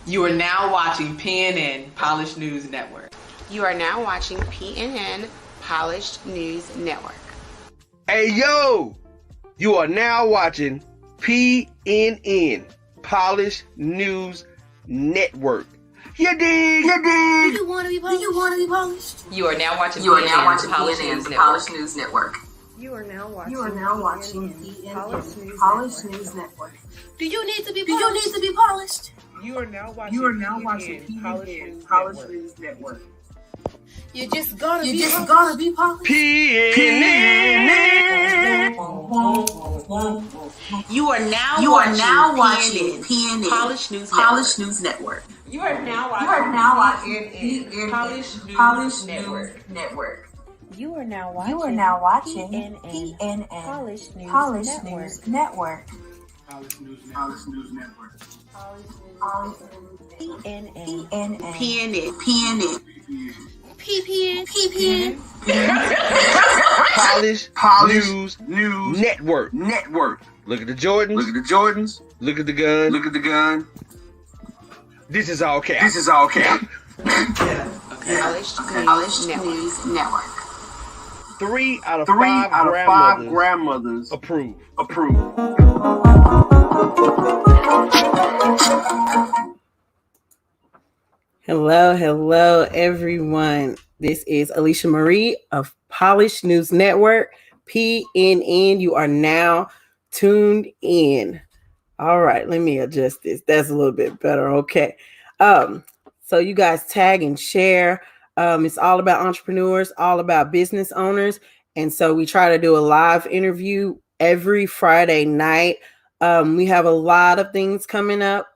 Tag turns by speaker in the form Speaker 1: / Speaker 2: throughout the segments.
Speaker 1: You are now watching PNN Polished News Network.
Speaker 2: You are now watching PNN Polished News Network.
Speaker 3: Hey, yo! You are now watching PNN Polished News Network. You dig? You dig?
Speaker 4: Do you want to be polished? Do you want to be polished?
Speaker 1: You are now watching
Speaker 5: PNN
Speaker 1: Polished News Network.
Speaker 5: You are now watching
Speaker 4: PNN Polished News Network. Do you need to be polished? Do you need to be polished?
Speaker 5: You are now watching PNN Polished News Network.
Speaker 4: You just gotta be polished.
Speaker 3: PNN.
Speaker 1: You are now watching PNN Polished News Network. You are now watching PNN Polished News Network.
Speaker 6: You are now watching PNN Polished News Network.
Speaker 3: Polished News Network.
Speaker 1: PNN.
Speaker 3: Polished News Network. Look at the Jordans. Look at the gun. This is all cap.
Speaker 2: Polished News Network.
Speaker 3: 3 out of 5 grandmothers approve.
Speaker 7: Hello, everyone. This is Alicia Marie of Polished News Network, PNN. You are now tuned in. All right, let me adjust this. That's a little bit better. Okay. So you guys tag and share. It's all about entrepreneurs, all about business owners. And so we try to do a live interview every Friday night. We have a lot of things coming up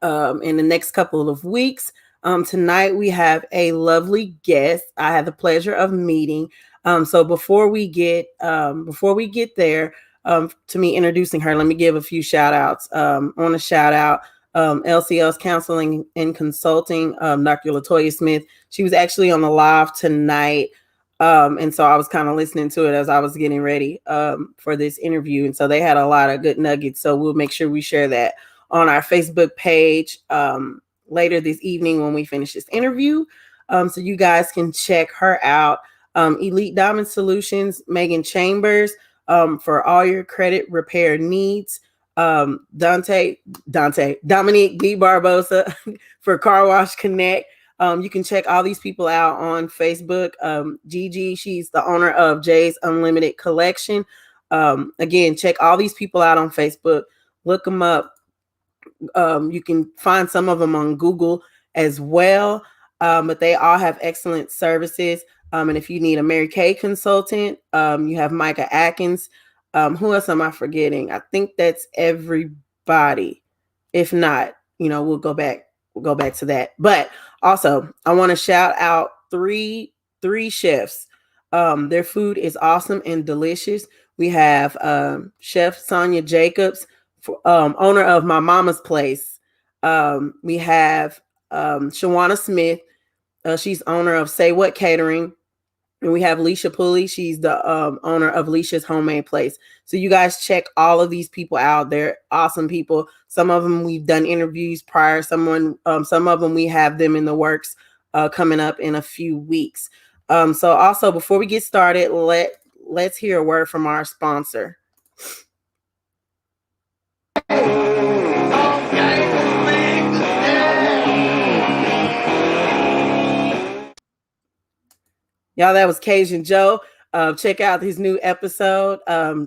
Speaker 7: in the next couple of weeks. Tonight we have a lovely guest I had the pleasure of meeting. So before we get there, to me introducing her, let me give a few shout outs. I want to shout out LCL's Counseling and Consulting, Dr. Latoya Smith. She was actually on the live tonight. And so I was kind of listening to it as I was getting ready for this interview. And so they had a lot of good nuggets. So we'll make sure we share that on our Facebook page later this evening when we finish this interview. So you guys can check her out. Elite Diamond Solutions, Megan Chambers, for all your credit repair needs. Dominique D. Barbosa for Car Wash Connect. You can check all these people out on Facebook. Gigi, she's the owner of Jay's Unlimited Collection. Again, check all these people out on Facebook. Look them up. You can find some of them on Google as well. But they all have excellent services. And if you need a Mary Kay consultant, you have Micah Atkins. Who else am I forgetting? I think that's everybody. If not, we'll go back to that. But also, I want to shout out three chefs. Their food is awesome and delicious. We have Chef Sonia Jacobs, owner of My Mama's Place. We have Shawana Smith. She's owner of Say What Catering. And we have Leisha Pulley. She's the owner of Leisha's Homemade Place. So you guys check all of these people out. They're awesome people. Some of them we've done interviews prior. Some of them we have them in the works coming up in a few weeks. So also before we get started, let's hear a word from our sponsor. Y'all, that was Cajun Joe. Check out his new episode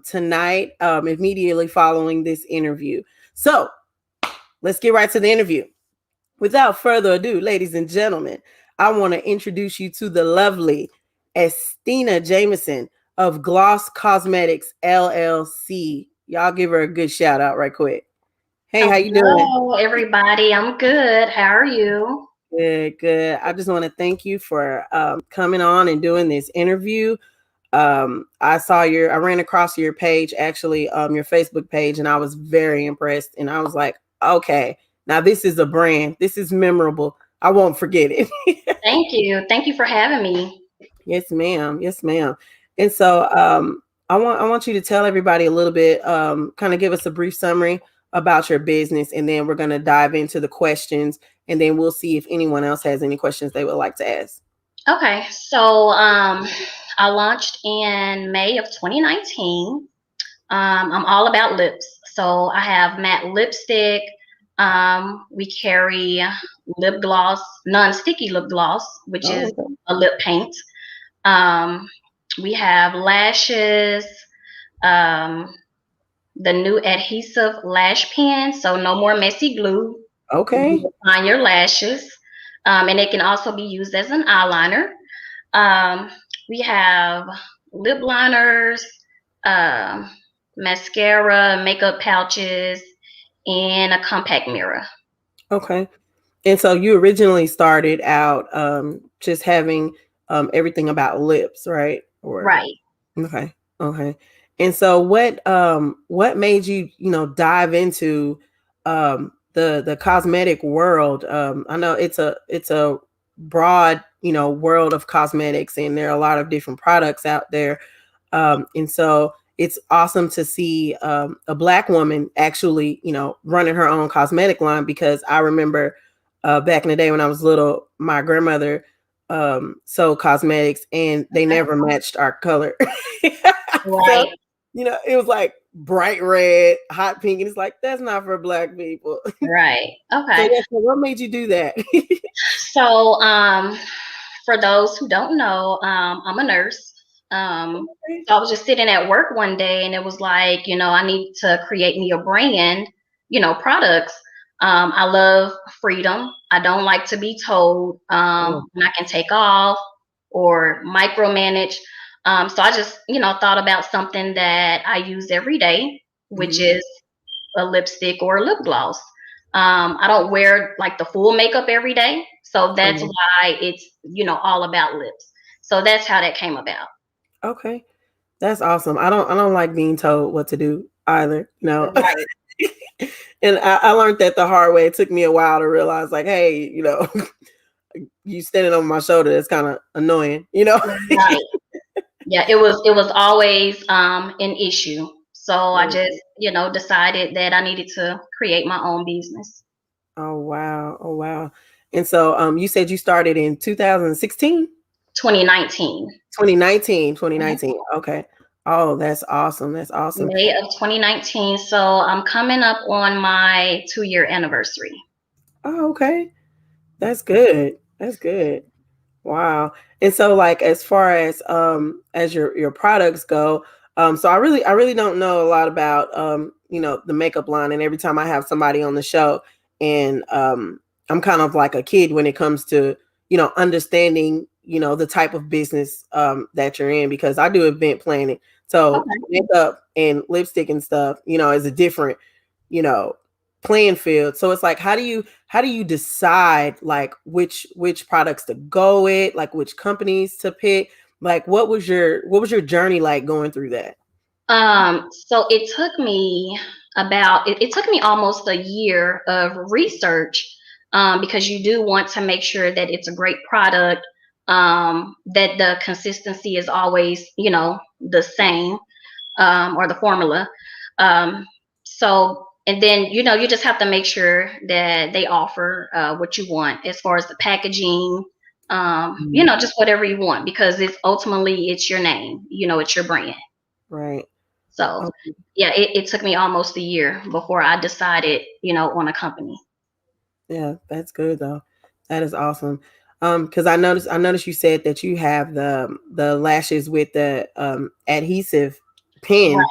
Speaker 7: tonight, immediately following this interview. So let's get right to the interview. Without further ado, ladies and gentlemen, I want to introduce you to the lovely Estina Jamison of Gloss Cosmetics LLC. Y'all give her a good shout out right quick. Hey, how you doing?
Speaker 8: Hello, everybody. I'm good. How are you?
Speaker 7: Good. I just want to thank you for coming on and doing this interview. I ran across your page, actually, your Facebook page, and I was very impressed. And I was like, okay, now this is a brand. This is memorable. I won't forget it.
Speaker 8: Thank you. Thank you for having me.
Speaker 7: Yes, ma'am. Yes, ma'am. And so I want you to tell everybody a little bit, kind of give us a brief summary about your business, and then we're going to dive into the questions, and then we'll see if anyone else has any questions they would like to ask.
Speaker 8: Okay, so I launched in May of 2019. I'm all about lips. So I have matte lipstick. We carry lip gloss, non-sticky lip gloss, which is a lip paint. We have lashes, the new adhesive lash pen, so no more messy glue.
Speaker 7: Okay.
Speaker 8: On your lashes, and it can also be used as an eyeliner. We have lip liners, mascara, makeup pouches, and a compact mirror.
Speaker 7: Okay. And so you originally started out just having everything about lips, right?
Speaker 8: Right.
Speaker 7: Okay. And so what made you, dive into the cosmetic world? I know it's a broad, world of cosmetics, and there are a lot of different products out there. And so it's awesome to see a Black woman actually, running her own cosmetic line, because I remember back in the day when I was little, my grandmother sold cosmetics, and they never matched our color.
Speaker 8: Right.
Speaker 7: So, it was like bright red, hot pink, and it's like, that's not for Black people.
Speaker 8: Right. Okay.
Speaker 7: So what made you do that?
Speaker 8: So for those who don't know, I'm a nurse. So I was just sitting at work one day, and it was like, I need to create me a brand, products. I love freedom. I don't like to be told when I can take off or micromanage. So I just, thought about something that I use every day, which is a lipstick or a lip gloss. I don't wear like the full makeup every day. So that's why it's, all about lips. So that's how that came about.
Speaker 7: Okay. That's awesome. I don't like being told what to do either.
Speaker 8: Right.
Speaker 7: And I learned that the hard way. It took me a while to realize, like, hey, you standing on my shoulder, that's kind of annoying,
Speaker 8: Right. Yeah, it was always an issue. So I just, decided that I needed to create my own business.
Speaker 7: Oh wow. And so you said you started in 2016?
Speaker 8: 2019.
Speaker 7: 2019. Okay. Oh, that's awesome.
Speaker 8: May of 2019. So I'm coming up on my 2-year anniversary.
Speaker 7: Oh, okay. That's good. Wow. And so, like, as far as your products go, so I really don't know a lot about the makeup line. And every time I have somebody on the show, and I'm kind of like a kid when it comes to understanding the type of business that you're in, because I do event planning. So makeup and lipstick and stuff, is a different playing field. So it's like, how do you decide like which products to go with, like which companies to pick? Like what was your journey like going through that?
Speaker 8: So it took me it took me almost a year of research, because you do want to make sure that it's a great product, that the consistency is always, the same, or the formula. So, and then, you just have to make sure that they offer what you want as far as the packaging, Just whatever you want, because it's ultimately it's your name, it's your brand.
Speaker 7: Right.
Speaker 8: So yeah, it took me almost a year before I decided, on a company.
Speaker 7: Yeah, that's good though. That is awesome. Because I noticed you said that you have the lashes with the adhesive pin.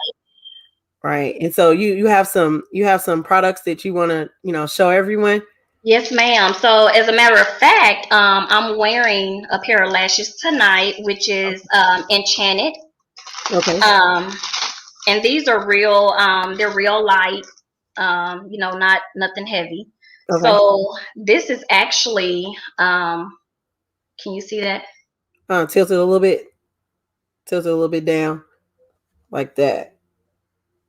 Speaker 7: Right. And so you have some products that you want to, show everyone.
Speaker 8: Yes, ma'am. So as a matter of fact, I'm wearing a pair of lashes tonight, which is Enchanted.
Speaker 7: Okay.
Speaker 8: And these are real, they're real light, not nothing heavy. Okay. So this is actually, can you see that?
Speaker 7: Tilt it a little bit. Tilt it a little bit down like that.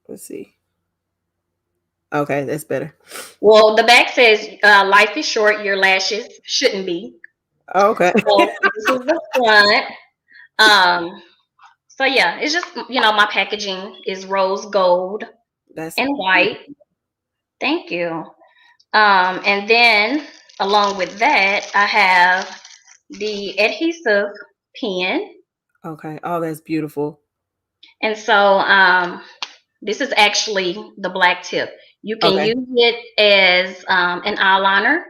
Speaker 7: Let's see. Okay, that's better.
Speaker 8: Well, the back says, life is short, your lashes shouldn't be.
Speaker 7: Okay.
Speaker 8: So this is the front. So yeah, it's just, my packaging is rose gold and white. Thank you. And then along with that, I have the adhesive pen.
Speaker 7: Okay. Oh, that's beautiful.
Speaker 8: And so this is actually the black tip. You can use it as an eyeliner.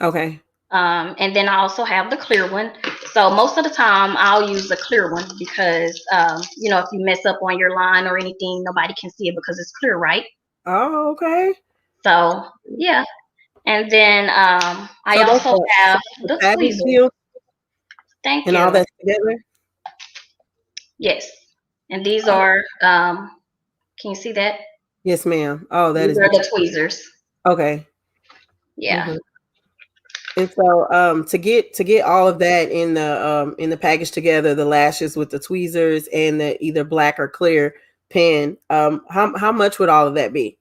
Speaker 7: Okay.
Speaker 8: And then I also have the clear one. So most of the time I'll use the clear one because, if you mess up on your line or anything, nobody can see it because it's clear, right?
Speaker 7: Oh, okay.
Speaker 8: So, yeah. And then I also have the tweezers. Thank you.
Speaker 7: And all that together?
Speaker 8: Yes. And these are, can you see that?
Speaker 7: Yes, ma'am. Oh, these
Speaker 8: are the tweezers.
Speaker 7: Okay.
Speaker 8: Yeah.
Speaker 7: Mm-hmm. And so to get all of that in the package together, the lashes with the tweezers and the either black or clear pen, how much would all of that be?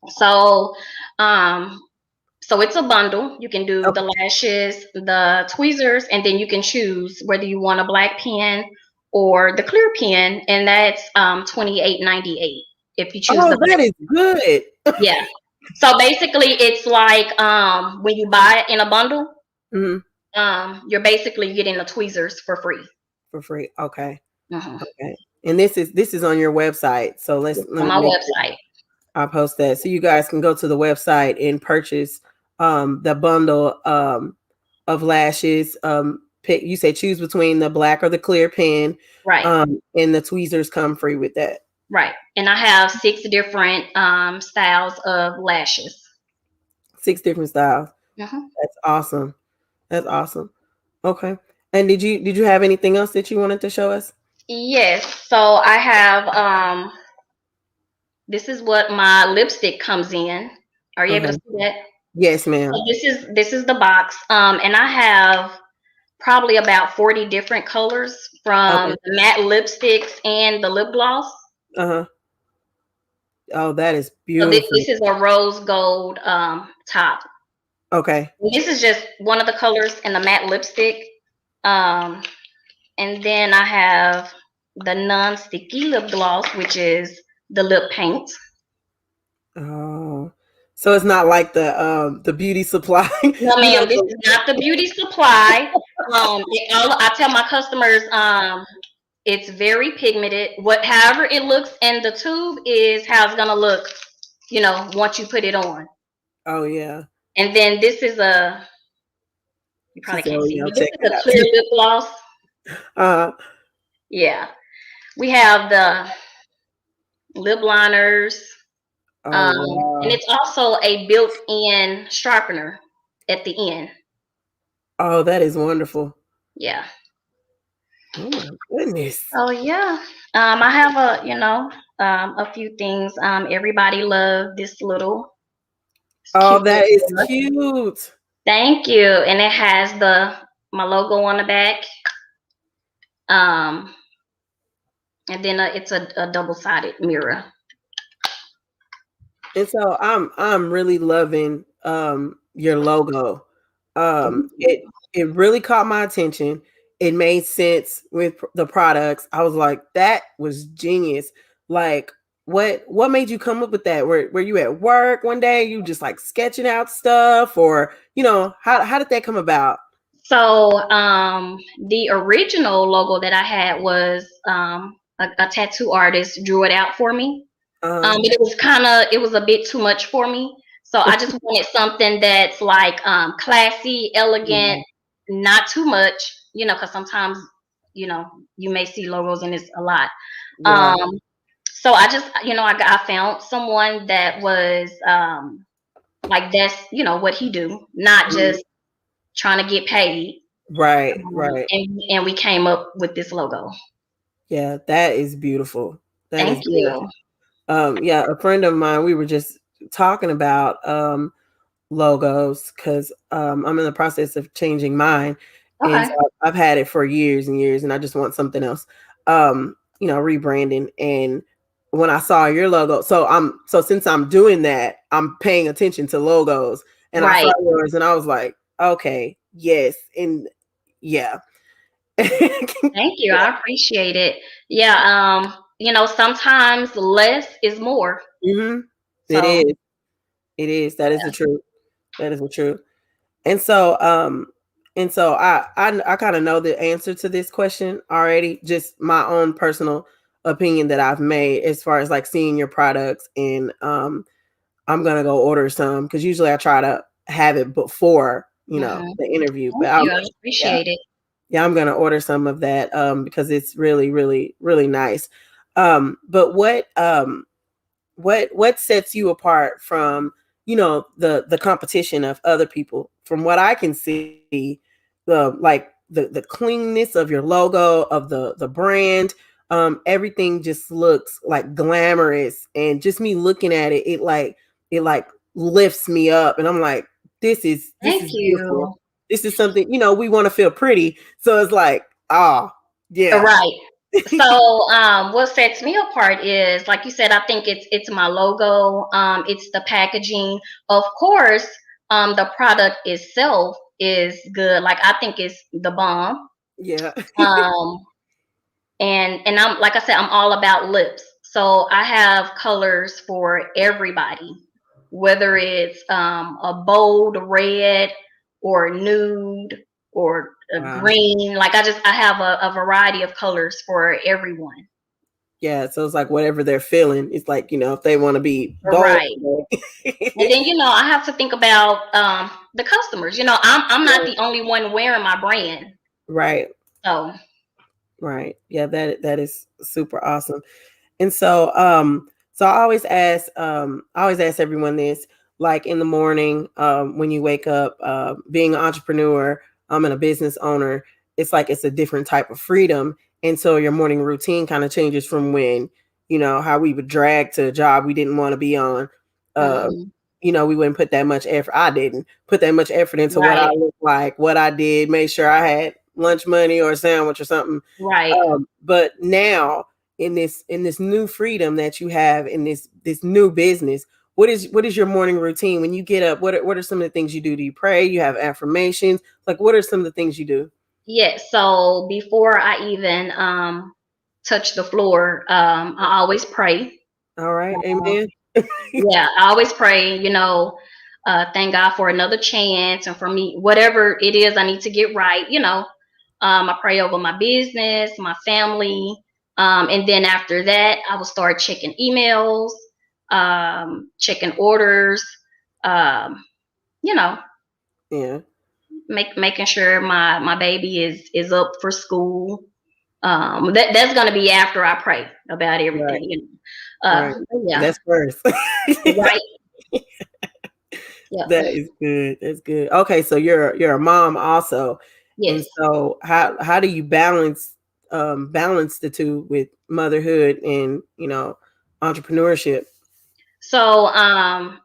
Speaker 8: So it's a bundle. You can do the lashes, the tweezers, and then you can choose whether you want a black pen or the clear pen, and that's $28.98 if you choose.
Speaker 7: Oh, that is good.
Speaker 8: Yeah. So basically, it's like when you buy it in a bundle, you're basically getting the tweezers for free.
Speaker 7: For free. Okay.
Speaker 8: Mm-hmm.
Speaker 7: Okay. And this is on your website. So let me
Speaker 8: my website.
Speaker 7: I'll post that so you guys can go to the website and purchase the bundle of lashes. You say choose between the black or the clear pen,
Speaker 8: right?
Speaker 7: And the tweezers come free with that,
Speaker 8: right? And I have 6 different styles of lashes.
Speaker 7: 6 different styles.
Speaker 8: Mm-hmm.
Speaker 7: That's awesome. That's awesome. Okay. And did you have anything else that you wanted to show us?
Speaker 8: Yes. So I have this is what my lipstick comes in. Are you able to see that?
Speaker 7: Yes, ma'am.
Speaker 8: So this is the box. And I have probably about 40 different colors from the matte lipsticks and the lip gloss.
Speaker 7: Uh-huh. Oh, that is beautiful.
Speaker 8: So this is a rose gold top.
Speaker 7: Okay.
Speaker 8: This is just one of the colors in the matte lipstick. And then I have the non-sticky lip gloss, which is the lip paint.
Speaker 7: Oh, so it's not like the beauty supply.
Speaker 8: No, ma'am, this is not the beauty supply. I tell my customers, it's very pigmented. However it looks in the tube is how it's gonna look, once you put it on.
Speaker 7: Oh yeah.
Speaker 8: And then this is you probably can't see, but this is a clear lip gloss. Yeah. We have the lip liners. Wow. And it's also a built-in sharpener at the end.
Speaker 7: Oh, that is wonderful.
Speaker 8: Yeah.
Speaker 7: Oh my goodness.
Speaker 8: Oh yeah. I have a few things. Everybody loved this little.
Speaker 7: Oh, that is cute.
Speaker 8: Thank you. And it has my logo on the back. And then it's a double-sided mirror.
Speaker 7: And so I'm really loving your logo. It really caught my attention. It made sense with the products. I was like, that was genius. Like, what made you come up with that? Were you at work one day, you just like sketching out stuff, or how did that come about?
Speaker 8: So the original logo that I had was a tattoo artist drew it out for me. But it was a bit too much for me. So I just wanted something that's like classy, elegant, not too much, because sometimes, you may see logos and it's a lot.
Speaker 7: Right.
Speaker 8: So I just, I found someone that was like that's, what he do, not just trying to get paid.
Speaker 7: Right. Right.
Speaker 8: And we came up with this logo.
Speaker 7: Yeah, that is beautiful. That is
Speaker 8: Thank you.
Speaker 7: beautiful. Yeah, a friend of mine, we were just talking about logos because I'm in the process of changing mine. And
Speaker 8: Okay.
Speaker 7: so I've had it for years and years, and I just want something else. Rebranding. And when I saw your logo, so since I'm doing that, I'm paying attention to logos, and I saw
Speaker 8: Right.
Speaker 7: yours, and I was like, okay, yes, and yeah.
Speaker 8: Thank you. I appreciate it. Yeah, sometimes less is more.
Speaker 7: Mm-hmm. It
Speaker 8: So
Speaker 7: is. It is. That is the truth. That is the truth. And so I kind of know the answer to this question already, just my own personal opinion that I've made as far as like seeing your products, and I'm gonna go order some because usually I try to have it before the interview. But
Speaker 8: thank you. I
Speaker 7: yeah,
Speaker 8: appreciate it.
Speaker 7: yeah, I'm gonna order some of that because it's really, really, really nice. But what sets you apart from the competition of other people? From what I can see, the cleanness of your logo, of the brand, everything just looks like glamorous, and just me looking at it, it like lifts me up, and I'm like, this
Speaker 8: Thank
Speaker 7: is beautiful.
Speaker 8: you.
Speaker 7: This is something, we want to feel pretty, so it's like, yeah.
Speaker 8: Right. So, what sets me apart is, like you said, I think it's my logo. It's the packaging. Of course, the product itself is good. Like I think it's the bomb.
Speaker 7: Yeah.
Speaker 8: Um, and I'm like I said, I'm all about lips. So I have colors for everybody, whether it's a bold red or nude or a
Speaker 7: Wow.
Speaker 8: green. Like I have a variety of colors for everyone.
Speaker 7: Yeah, so it's like whatever they're feeling. It's like, if they want to be bold.
Speaker 8: Right. And then I have to think about the customers. I'm not the only one wearing my brand.
Speaker 7: Right.
Speaker 8: So
Speaker 7: Right. Yeah, that is super awesome. And so I always ask everyone this, like in the morning, when you wake up, being an entrepreneur, and a business owner, it's like it's a different type of freedom. And so your morning routine kind of changes from when, how we would drag to a job we didn't want to be on. Uh,
Speaker 8: mhm.
Speaker 7: we wouldn't put that much effort. I didn't put that much effort into what I
Speaker 8: Right.
Speaker 7: looked like, what I did, made sure I had lunch money or a sandwich or something.
Speaker 8: Right.
Speaker 7: But now in this new freedom that you have in this new business, what is your morning routine when you get up? What are some of the things you do? Do you pray? You have affirmations? Like, what are some of the things you do?
Speaker 8: Yes. So before I even touch the floor, I always pray.
Speaker 7: All right.
Speaker 8: Um,
Speaker 7: Amen.
Speaker 8: yeah, I always pray. Thank God for another chance and for me, whatever it is I need to get right. I pray over my business, my family, and then after that, I will start checking emails, checking orders. Um, you know,
Speaker 7: Yeah.
Speaker 8: making sure my baby is up for school. That's gonna be after I pray about
Speaker 7: Right.
Speaker 8: everything.
Speaker 7: Right.
Speaker 8: Yeah,
Speaker 7: That's first.
Speaker 8: right. Yeah.
Speaker 7: That is good. That's good. Okay, so you're a mom also. And
Speaker 8: Yes.
Speaker 7: so how do you balance the two with motherhood and, entrepreneurship?
Speaker 8: So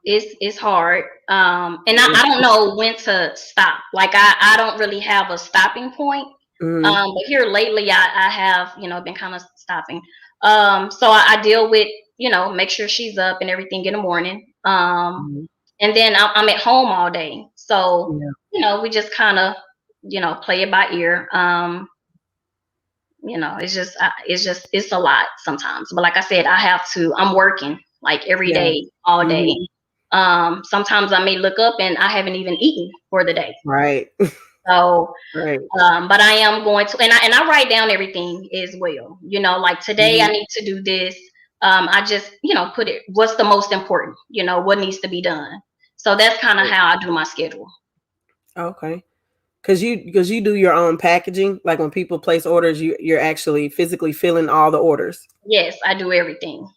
Speaker 8: it's hard. And I don't know when to stop. Like I don't really have a stopping point.
Speaker 7: Mhm.
Speaker 8: But here lately I have, been kind of stopping. So I deal with, make sure she's up and everything in the morning.
Speaker 7: Mhm.
Speaker 8: And then I'm at home all day. So,
Speaker 7: Yeah.
Speaker 8: we just kind of, play it by ear. It's a lot sometimes. But like I said, I'm working like every
Speaker 7: Yeah.
Speaker 8: day, all day.
Speaker 7: Mhm.
Speaker 8: Sometimes I may look up and I haven't even eaten for the day.
Speaker 7: Right.
Speaker 8: So,
Speaker 7: Right.
Speaker 8: but I am going to, and I write down everything as well. You know, like today I need to do this. I just, put it, what's the most important, what needs to be done. So that's kind of how I do my schedule.
Speaker 7: Okay. Because you do your own packaging. Like when people place orders, you're actually physically filling all the orders.
Speaker 8: Yes, I do everything.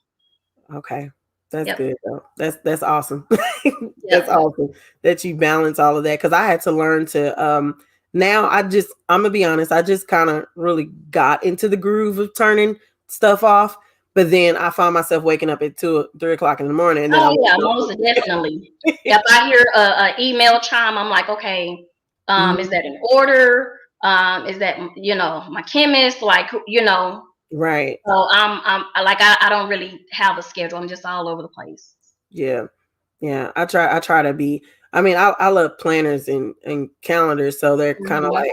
Speaker 7: Okay. That's
Speaker 8: Yep.
Speaker 7: good though. That's awesome.
Speaker 8: Yep.
Speaker 7: That's awesome that you balance all of that. Cause I had to learn to now I'm gonna be honest, I just kind of really got into the groove of turning stuff off. But then I found myself waking up at 2-3 o'clock in the morning. And then
Speaker 8: most definitely. If I hear a email chime, I'm like, okay, is that an order? Is that my chemist? Like,
Speaker 7: right.
Speaker 8: So I don't really have a schedule. I'm just all over the place.
Speaker 7: Yeah. Yeah. I try to be. I mean, I love planners and calendars, so they're kind of like,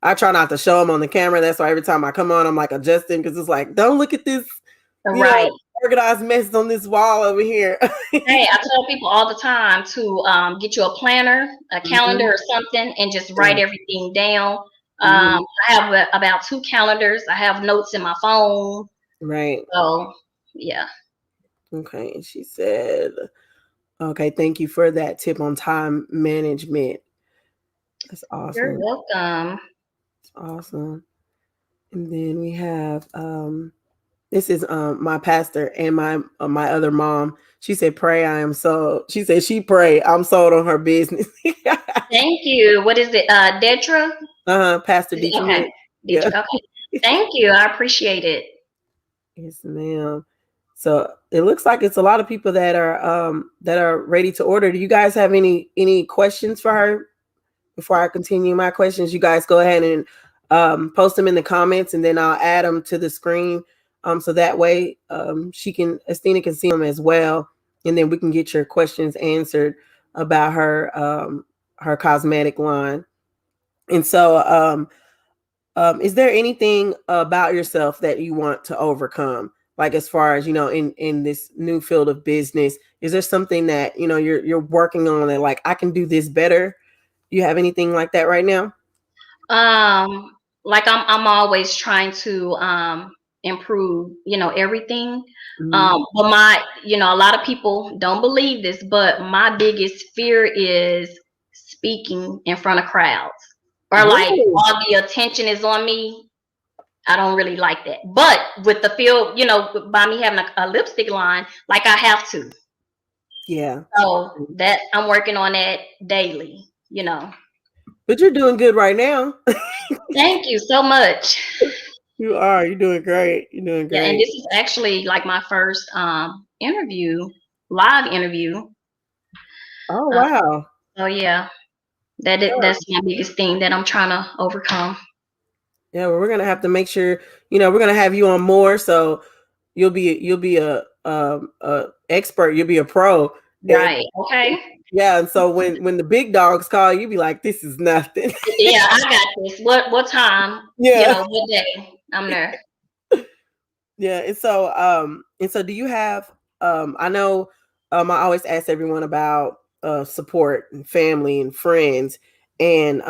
Speaker 7: I try not to show them on the camera. That's why every time I come on, I'm like adjusting because it's like, don't look at this organized mess on this wall over here.
Speaker 8: Hey, I tell people all the time to get you a planner, a calendar, or something, and just write everything down. I have about 2 calendars. I have notes in my phone.
Speaker 7: Right.
Speaker 8: So, yeah.
Speaker 7: Okay. And she said, okay, thank you for that tip on time management. That's awesome.
Speaker 8: You're welcome.
Speaker 7: That's awesome. And then we have this is my pastor and my other mom. She said, "Pray, I am sold." She said, "She pray, I'm sold on her business."
Speaker 8: Thank you. What is it, Dedra?
Speaker 7: Pastor Deidre.
Speaker 8: Okay. Yeah. Okay. Thank you. I appreciate it.
Speaker 7: Yes, ma'am. So it looks like it's a lot of people that are ready to order. Do you guys have any questions for her before I continue my questions? You guys go ahead and post them in the comments, and then I'll add them to the screen. So that way Estina can see them as well, and then we can get your questions answered about her cosmetic line. And so is there anything about yourself that you want to overcome? Like as far as, in this new field of business, is there something that, you're working on that like, I can do this better? Do you have anything like that right now?
Speaker 8: Like I'm always trying to improve, everything. But a lot of people don't believe this, but my biggest fear is speaking in front of crowds, or like all the attention is on me. I don't really like that. But with the field, by me having a lipstick line, like I have to.
Speaker 7: Yeah.
Speaker 8: So that I'm working on that daily,
Speaker 7: But you're doing good right now.
Speaker 8: Thank you so much.
Speaker 7: You are. You're doing great. You're doing great.
Speaker 8: Yeah, and this is actually like my first live interview.
Speaker 7: Oh wow.
Speaker 8: So yeah, that's my biggest thing that I'm trying to overcome.
Speaker 7: Yeah, well, we're gonna have to make sure, we're gonna have you on more, so you'll be a expert, you'll be a pro.
Speaker 8: Right. Okay.
Speaker 7: Yeah, and so when the big dogs call, you be like, this is nothing.
Speaker 8: Yeah, I got this. What time?
Speaker 7: Yeah.
Speaker 8: What day? I'm there.
Speaker 7: Yeah, and so do you have I know I always ask everyone about support and family and friends, and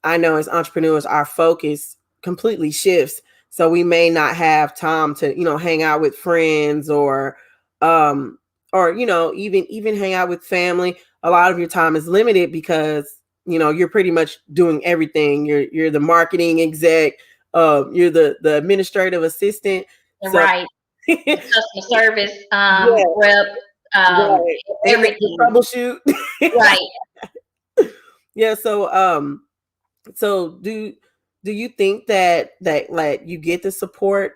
Speaker 7: I know as entrepreneurs our focus completely shifts, so we may not have time to hang out with friends or even hang out with family. A lot of your time is limited because you're pretty much doing everything. You're the marketing exec, you're the administrative assistant.
Speaker 8: Right. Customer service, rep, everything.
Speaker 7: Troubleshoot.
Speaker 8: Right.
Speaker 7: Yeah. So do you think that like you get the support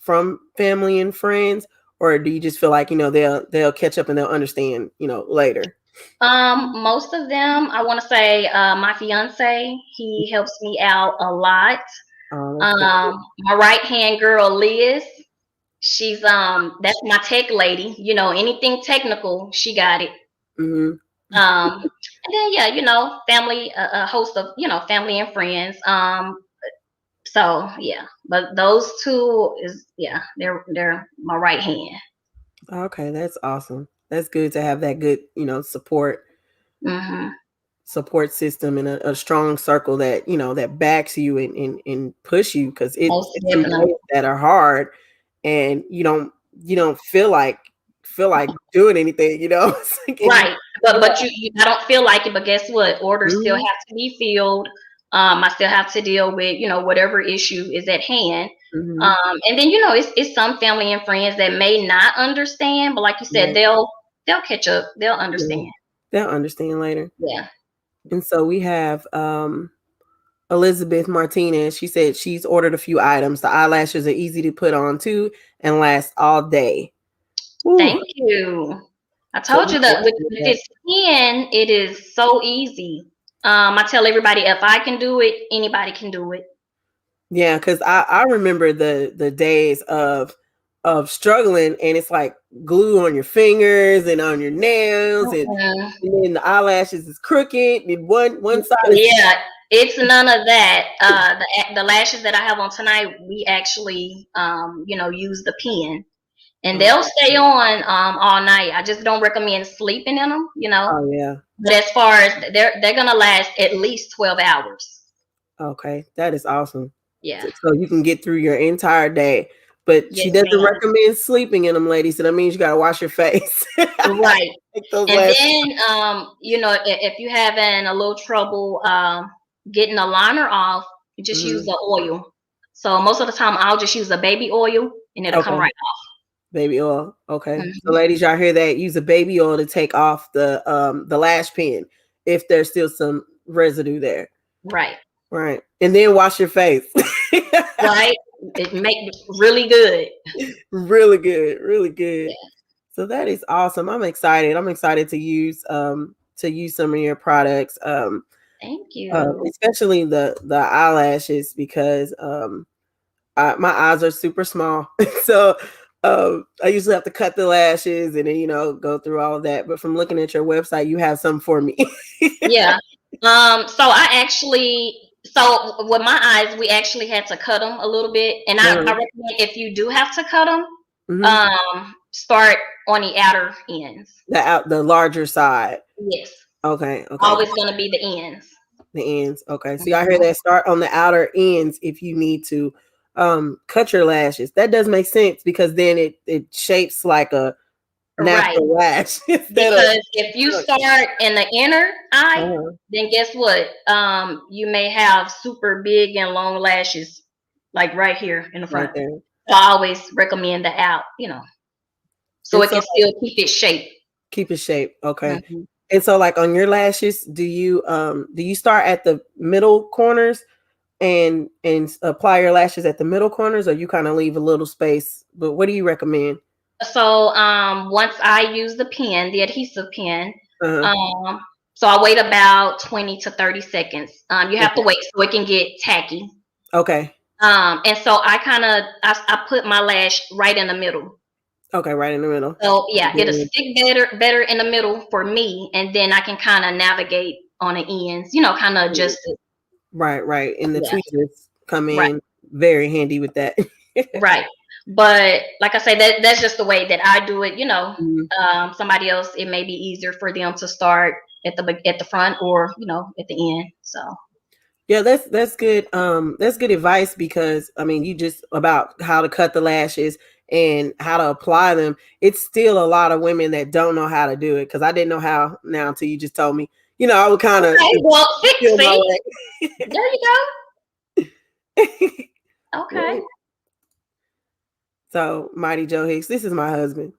Speaker 7: from family and friends, or do you just feel like they'll catch up and they'll understand later?
Speaker 8: Most of them, I want to say, my fiance, he helps me out a lot. My right hand girl, Liz, she's that's my tech lady. Anything technical, she got it. And then family, a host of family and friends. So yeah, but those two is they're my right hand.
Speaker 7: Okay, that's awesome. That's good to have that good support. support system and a strong circle that, you know, that backs you and push you, because it's some days that are hard and you don't feel like doing anything, you know.
Speaker 8: Right. But you I don't feel like it, but guess what? Orders still have to be filled. I still have to deal with, you know, whatever issue is at hand. And then, you know, it's some family and friends that may not understand, but like you said, they'll catch up. They'll understand.
Speaker 7: They'll understand later.
Speaker 8: Yeah.
Speaker 7: And so we have Elizabeth Martinez. She said she's ordered a few items. The eyelashes are easy to put on too and last all day. Ooh.
Speaker 8: Thank you. I told you that with this skin, it is so easy. I tell everybody, if I can do it, anybody can do it.
Speaker 7: Yeah, because I remember the days of struggling, and it's like glue on your fingers and on your nails, and then the eyelashes is crooked, and one side.
Speaker 8: Yeah, it's none of that. The lashes that I have on tonight, we actually you know, use the pen. And they'll stay on all night. I just don't recommend sleeping in them, you know.
Speaker 7: Oh yeah.
Speaker 8: But as far as they're gonna last at least 12 hours.
Speaker 7: Okay, that is awesome.
Speaker 8: Yeah.
Speaker 7: So you can get through your entire day. But she doesn't recommend sleeping in them, ladies. So that means you gotta wash your face.
Speaker 8: Right. And then you know, if you're having a little trouble getting the liner off, you just use the oil. So most of the time I'll just use a baby oil and it'll come right off.
Speaker 7: Baby oil. Okay. So ladies, y'all hear that? Use a baby oil to take off the lash pen if there's still some residue there.
Speaker 8: Right.
Speaker 7: Right. And then wash your face.
Speaker 8: Right. It makes really good.
Speaker 7: Really good. Really good.
Speaker 8: Yeah.
Speaker 7: So that is awesome. I'm excited. I'm excited to use some of your products.
Speaker 8: Thank you.
Speaker 7: Especially the eyelashes, because my eyes are super small. So I usually have to cut the lashes and then, you know, go through all of that. But from looking at your website, you have some for me.
Speaker 8: Yeah. So with my eyes, we actually had to cut them a little bit. And I recommend, if you do have to cut them, start on the outer ends.
Speaker 7: The larger side.
Speaker 8: Yes.
Speaker 7: Okay.
Speaker 8: Always going to be the ends.
Speaker 7: The ends. Okay. So y'all hear that? Start on the outer ends if you need to cut your lashes. That does make sense, because then it shapes like a natural lash.
Speaker 8: Because if you start in the inner eye, then guess what? You may have super big and long lashes, like right here in the front.
Speaker 7: Right there.
Speaker 8: So I always recommend the out, you know, so it can still keep its shape.
Speaker 7: Keep it shape. Okay. And so, like, on your lashes, do you start at the middle corners and apply your lashes at the middle corners, or you kind of leave a little space? But what do you recommend?
Speaker 8: So once I use the pen, the adhesive pen, so I wait about 20 to 30 seconds. You have to wait so it can get tacky.
Speaker 7: Okay.
Speaker 8: And so I put my lash right in the middle.
Speaker 7: Okay, right in the middle.
Speaker 8: So yeah, it'll stick better in the middle for me, and then I can kind of navigate on the ends, you know, kind of adjust it.
Speaker 7: Right. And the tweezers come in very handy with that.
Speaker 8: Right. But like I say, that's just the way that I do it. You know, somebody else, it may be easier for them to start at the front, or, you know, at the end. So
Speaker 7: yeah, that's good. That's good advice, because I mean, you just about how to cut the lashes and how to apply them. It's still a lot of women that don't know how to do it, because I didn't know how now until you just told me. You know, I would kind of
Speaker 8: fix it. There you go. Okay.
Speaker 7: So, Mighty Joe Hicks, this is my husband.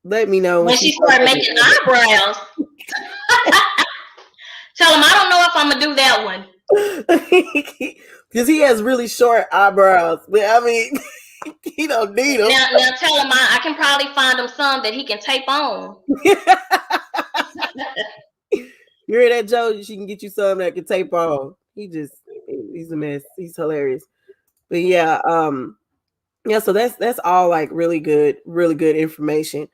Speaker 7: Let me know
Speaker 8: when she started making eyebrows. Tell him I don't know if I'm gonna do that one.
Speaker 7: Because he has really short eyebrows. But I mean, he don't need them.
Speaker 8: Now tell him I can probably find him some that he can tape on.
Speaker 7: You hear that, Joe? She can get you some that can tape on. He's a mess. He's hilarious. But yeah, so that's all like really good information.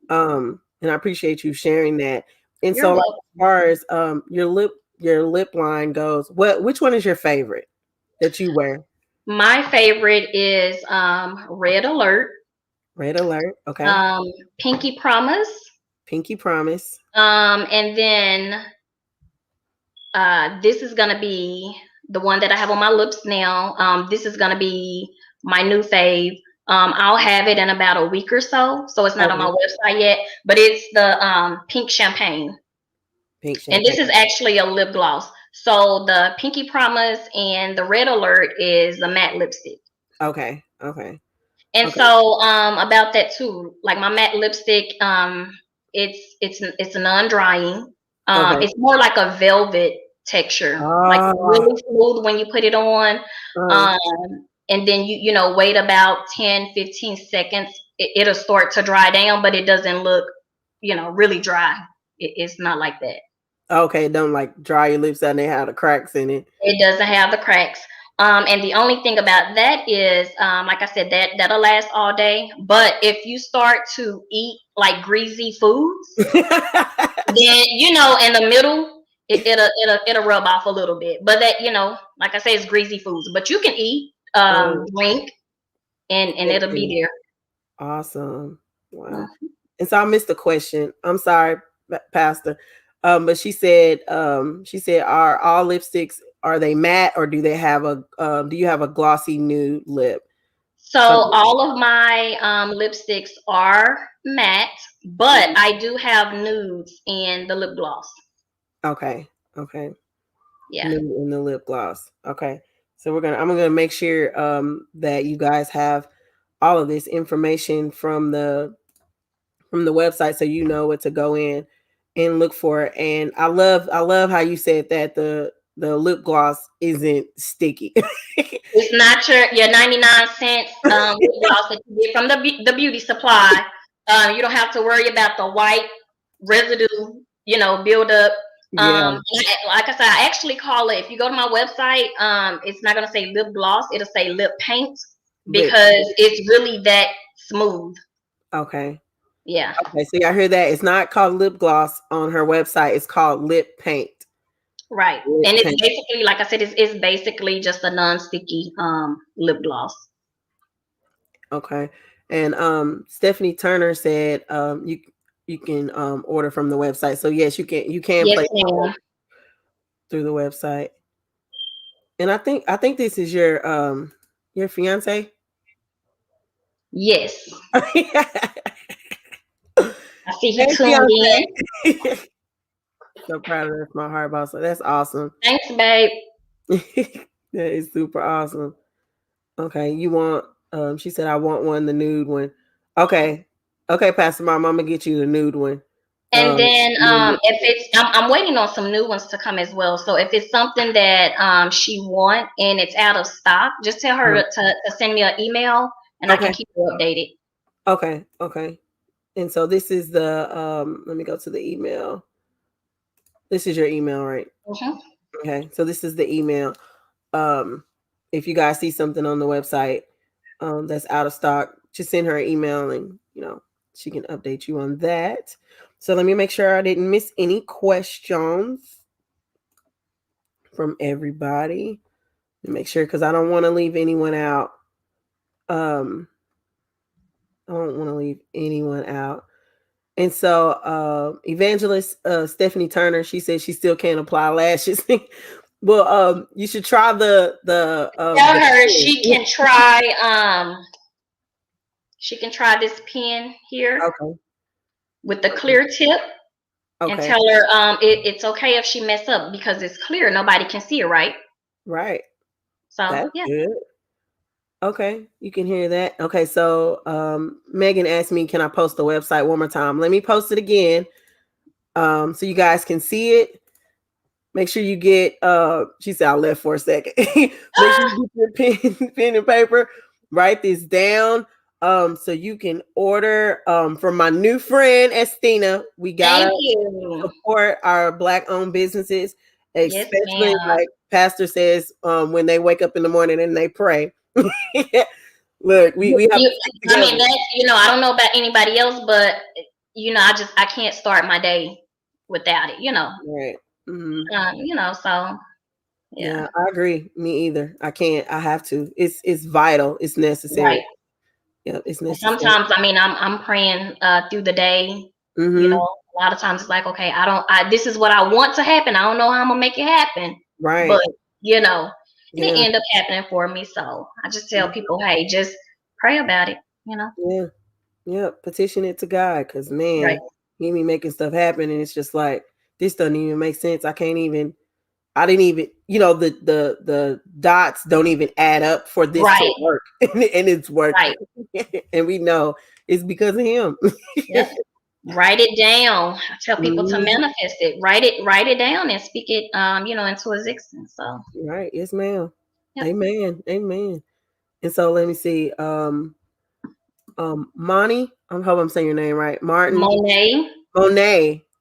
Speaker 7: And I appreciate you sharing that. And so, like, as far as your lip line goes, which one is your favorite that you wear?
Speaker 8: My favorite is Red Alert.
Speaker 7: Red Alert. Okay.
Speaker 8: Pinky Promise.
Speaker 7: Pinky Promise.
Speaker 8: And then this is gonna be the one that I have on my lips now. This is gonna be my new fave. I'll have it in about a week or so. So it's not on my website yet, but it's the pink champagne.
Speaker 7: Pink champagne.
Speaker 8: And this is actually a lip gloss. So the Pinky Promise and the Red Alert is a matte lipstick.
Speaker 7: Okay.
Speaker 8: And so about that too, like my matte lipstick, it's non-drying. It's more like a velvet texture, like really smooth when you put it on. And then you know wait about 10-15 seconds, it'll start to dry down, but it doesn't look, you know, really dry. It's not like that.
Speaker 7: Okay, don't like dry your lips out and they have the cracks in it.
Speaker 8: It doesn't have the cracks. And the only thing about that is, like I said, that'll last all day. But if you start to eat like greasy foods, then you know in the middle it'll rub off a little bit. But that, you know, like I say, it's greasy foods. But you can eat, drink, and it'll be there.
Speaker 7: Awesome. Wow. And so I missed the question. I'm sorry, Pastor. But she said, are all lipsticks, are they matte or do they have do you have a glossy nude lip?
Speaker 8: So all of my lipsticks are matte, but I do have nudes in the lip gloss.
Speaker 7: Okay.
Speaker 8: Yeah.
Speaker 7: Nude in the lip gloss. Okay. So I'm gonna make sure that you guys have all of this information from the website so you know what to go in and look for. And I love how you said that the lip gloss isn't sticky.
Speaker 8: It's not your 99-cent lip gloss that you get from the beauty supply. You don't have to worry about the white residue, you know, build up. Like I said, I actually call it, if you go to my website, it's not gonna say lip gloss, it'll say lip paint, because it's really that smooth.
Speaker 7: Okay.
Speaker 8: Yeah.
Speaker 7: Okay, so y'all hear that? It's not called lip gloss on her website. It's called lip paint.
Speaker 8: Right. And it's basically, like I said, it's basically just a non-sticky lip gloss.
Speaker 7: Okay. And Stephanie Turner said you can order from the website. So yes, you can place through the website. And I think this is your fiance?
Speaker 8: Yes. I see you tuned in.
Speaker 7: So proud of her, my heart boss. So that's awesome.
Speaker 8: Thanks, babe.
Speaker 7: That is super awesome. Okay, you want? She said, "I want one, the nude one." Okay, Pastor Mom, I'm gonna get you the nude one.
Speaker 8: And then if it's, I'm waiting on some new ones to come as well. So if it's something that she want and it's out of stock, just tell her to send me an email and I can keep you updated.
Speaker 7: Okay. And so this is the let me go to the email. This is your email, right?
Speaker 8: Mm-hmm.
Speaker 7: Okay, so this is the email. If you guys see something on the website that's out of stock, just send her an email and she can update you on that. So let me make sure I didn't miss any questions from everybody. Let me make sure, because I don't want to leave anyone out. I don't want to leave anyone out. And so Evangelist Stephanie Turner, she said she still can't apply lashes. Well, you should try the
Speaker 8: tell her she can try this pen here with the clear tip, and tell her it's okay if she mess up because it's clear, nobody can see it, right? So
Speaker 7: that's good. Okay, you can hear that. Okay, so Megan asked me, can I post the website one more time? Let me post it again so you guys can see it. Make sure you get, she said I left for a second. Make sure you get your pen and paper. Write this down so you can order from my new friend, Estina. We got to support our Black-owned businesses, especially like Pastor says, when they wake up in the morning and they pray. Look, we have.
Speaker 8: I mean, that's, I don't know about anybody else, but I can't start my day without it.
Speaker 7: Right. Mm-hmm.
Speaker 8: So
Speaker 7: yeah, I agree. Me either. I can't. I have to. It's vital. It's necessary.
Speaker 8: Right.
Speaker 7: Yeah, it's necessary.
Speaker 8: Sometimes, I'm praying through the day. A lot of times it's like, okay, this is what I want to happen. I don't know how I'm gonna make it happen.
Speaker 7: Right.
Speaker 8: But it ended up happening for me. So I just tell people, hey, just pray about it,
Speaker 7: Yeah. Petition it to God, because man,
Speaker 8: Right.
Speaker 7: he be making stuff happen, and it's just like, this doesn't even make sense. I didn't even, the dots don't even add up for this to work. And it's working. Right. And we know it's because of him.
Speaker 8: Yep. Write it down. I tell people to manifest it. Write it down and speak it into existence. So
Speaker 7: right. Yes, ma'am. Yep. Amen. And so let me see. Monty, I hope I'm saying your name right. Martin. Monet.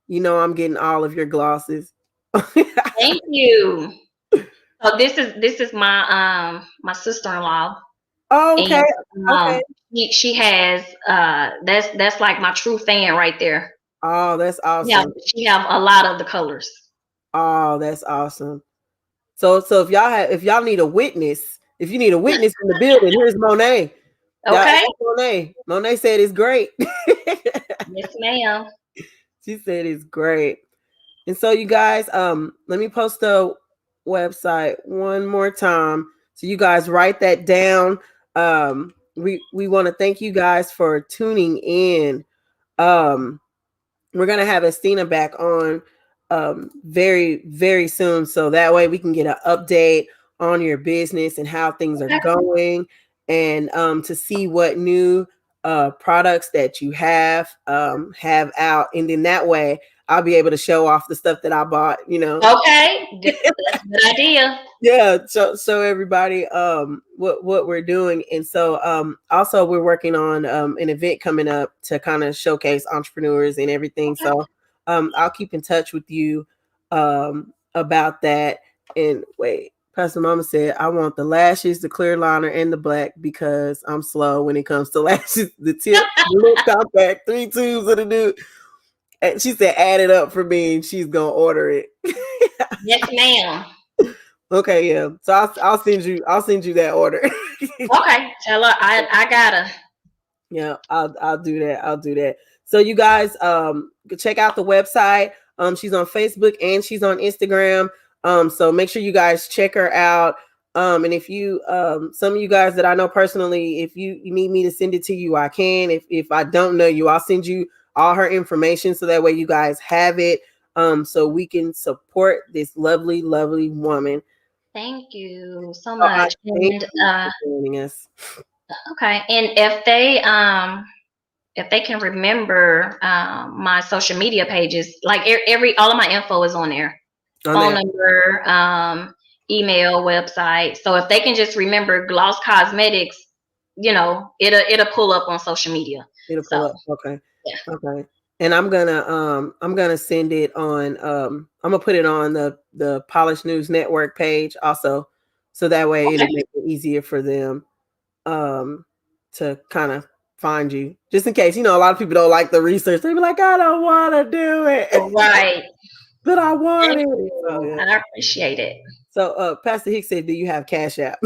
Speaker 7: I'm getting all of your glosses.
Speaker 8: Thank you. So this is my sister-in-law.
Speaker 7: Oh, okay.
Speaker 8: And, she has that's like my true fan right there.
Speaker 7: Oh, that's awesome.
Speaker 8: She have a lot of the colors.
Speaker 7: Oh, that's awesome. So if y'all need a witness, if you need a witness in the building, here's Monet.
Speaker 8: Okay.
Speaker 7: Monet said it's great.
Speaker 8: Yes, ma'am.
Speaker 7: She said it's great. And so you guys, let me post the website one more time. So you guys write that down. We want to thank you guys for tuning in. We're gonna have Estina back on very, very soon. So that way we can get an update on your business and how things are going, and to see what new products that you have out. And then that way I'll be able to show off the stuff that I bought,
Speaker 8: Okay. That's a good idea.
Speaker 7: Yeah, show everybody what we're doing. And so also we're working on an event coming up to kind of showcase entrepreneurs and everything. So I'll keep in touch with you about that. And wait, Pastor Mama said I want the lashes, the clear liner, and the black, because I'm slow when it comes to lashes. The tip, the lip compact, 3 tubes of the new. And she said add it up for me and she's gonna order it.
Speaker 8: Yes, ma'am.
Speaker 7: Okay, yeah. So I'll send you that order.
Speaker 8: Okay, tell her I gotta.
Speaker 7: Yeah, I'll do that. So you guys check out the website. She's on Facebook and she's on Instagram. So make sure you guys check her out. And if you some of you guys that I know personally, if you need me to send it to you, I can. If I don't know you, I'll send you all her information so that way you guys have it. So we can support this lovely, lovely woman.
Speaker 8: Thank you so much.
Speaker 7: Thank you for joining us.
Speaker 8: Okay, and if they can remember my social media pages, like all of my info is on there. Phone number, email, website. So if they can just remember Gloss Cosmetics, it'll pull up on social media.
Speaker 7: It'll pull up. Okay. Yeah. Okay. And I'm gonna send it on. I'm gonna put it on the Polished News Network page also, so that way it'll make it easier for them to kind of find you, just in case. A lot of people don't like the research. They be like, I don't want to do it.
Speaker 8: Right.
Speaker 7: But I want it.
Speaker 8: So, yeah. I appreciate it.
Speaker 7: So Pastor Hicks said, do you have Cash App?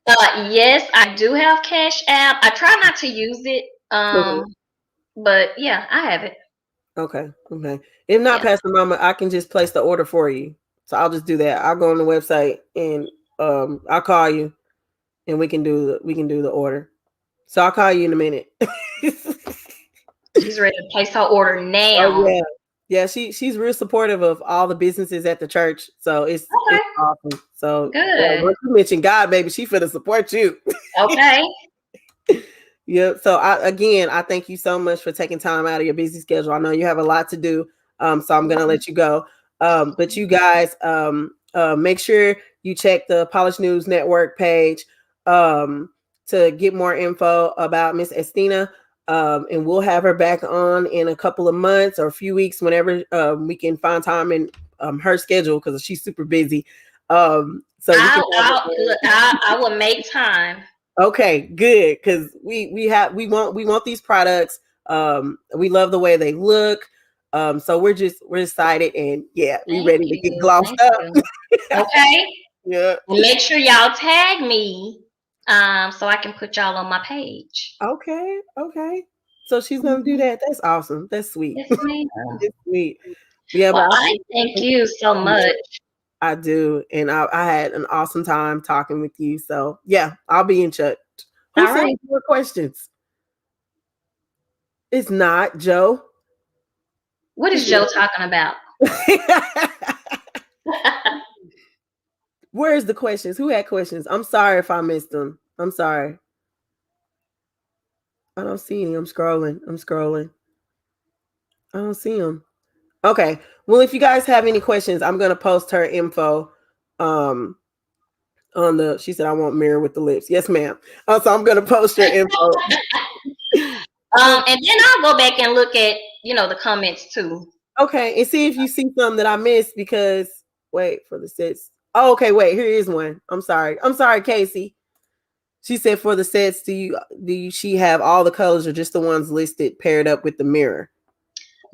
Speaker 8: Yes, I do have Cash App. I try not to use it. But yeah, I have it.
Speaker 7: Okay. If not, Pastor Mama, I can just place the order for you. So I'll just do that. I'll go on the website and I'll call you and we can do the order. So I'll call you in a minute.
Speaker 8: She's ready to place her order now.
Speaker 7: Oh, yeah. Yeah, she's real supportive of all the businesses at the church. So it's awesome. So
Speaker 8: good.
Speaker 7: Once you mention God, baby, she finna support you.
Speaker 8: Okay.
Speaker 7: Yeah. So I thank you so much for taking time out of your busy schedule. I know you have a lot to do. So I'm gonna let you go. But you guys make sure you check the Polished News Network page to get more info about Miss Estina. And we'll have her back on in a couple of months or a few weeks, whenever we can find time in her schedule, because she's super busy. So
Speaker 8: I will make time.
Speaker 7: Okay, good, because we want these products. We love the way they look. So we're excited, and we ready to get glossed up.
Speaker 8: Okay.
Speaker 7: Yeah.
Speaker 8: And make sure y'all tag me so I can put y'all on my page.
Speaker 7: Okay. So she's gonna do that. That's awesome. That's sweet.
Speaker 8: Yes, ma'am.
Speaker 7: It's sweet. Yeah,
Speaker 8: Well,
Speaker 7: but
Speaker 8: I thank you so much.
Speaker 7: I do, and I had an awesome time talking with you. So yeah, I'll be in touch. Who
Speaker 8: All
Speaker 7: sent
Speaker 8: right.
Speaker 7: more questions? It's not Joe.
Speaker 8: What is Joe talking about?
Speaker 7: Where's the questions? Who had questions? I'm sorry if I missed them. I'm sorry. I don't see any. I'm scrolling. I don't see them. Okay. Well, if you guys have any questions, I'm gonna post her info. On the. She said I want mirror with the lips. Yes, ma'am. So I'm gonna post your info.
Speaker 8: And then I'll go back and look at the comments too.
Speaker 7: Okay, and see if you see something that I missed because wait for the sets. Oh, okay, wait, here is one. I'm sorry, Casey. She said for the sets, do she have all the colors or just the ones listed paired up with the mirror?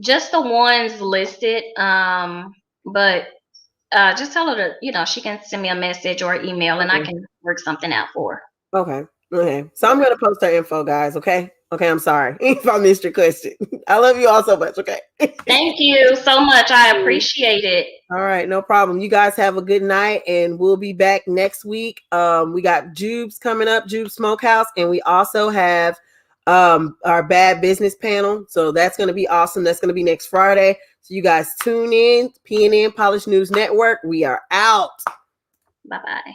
Speaker 8: Just the ones listed. But just tell her to, she can send me a message or email and I can work something out for her.
Speaker 7: Okay. So I'm gonna post her info, guys. Okay, I'm sorry if I missed your question. I love you all so much. Okay.
Speaker 8: Thank you so much. I appreciate it.
Speaker 7: All right, no problem. You guys have a good night, and we'll be back next week. We got Jube's coming up, Jube's Smokehouse, and we also have our Bad Business panel. So that's going to be awesome. That's going to be next Friday. So you guys tune in. PNN Polished News Network. We are out.
Speaker 8: Bye-bye.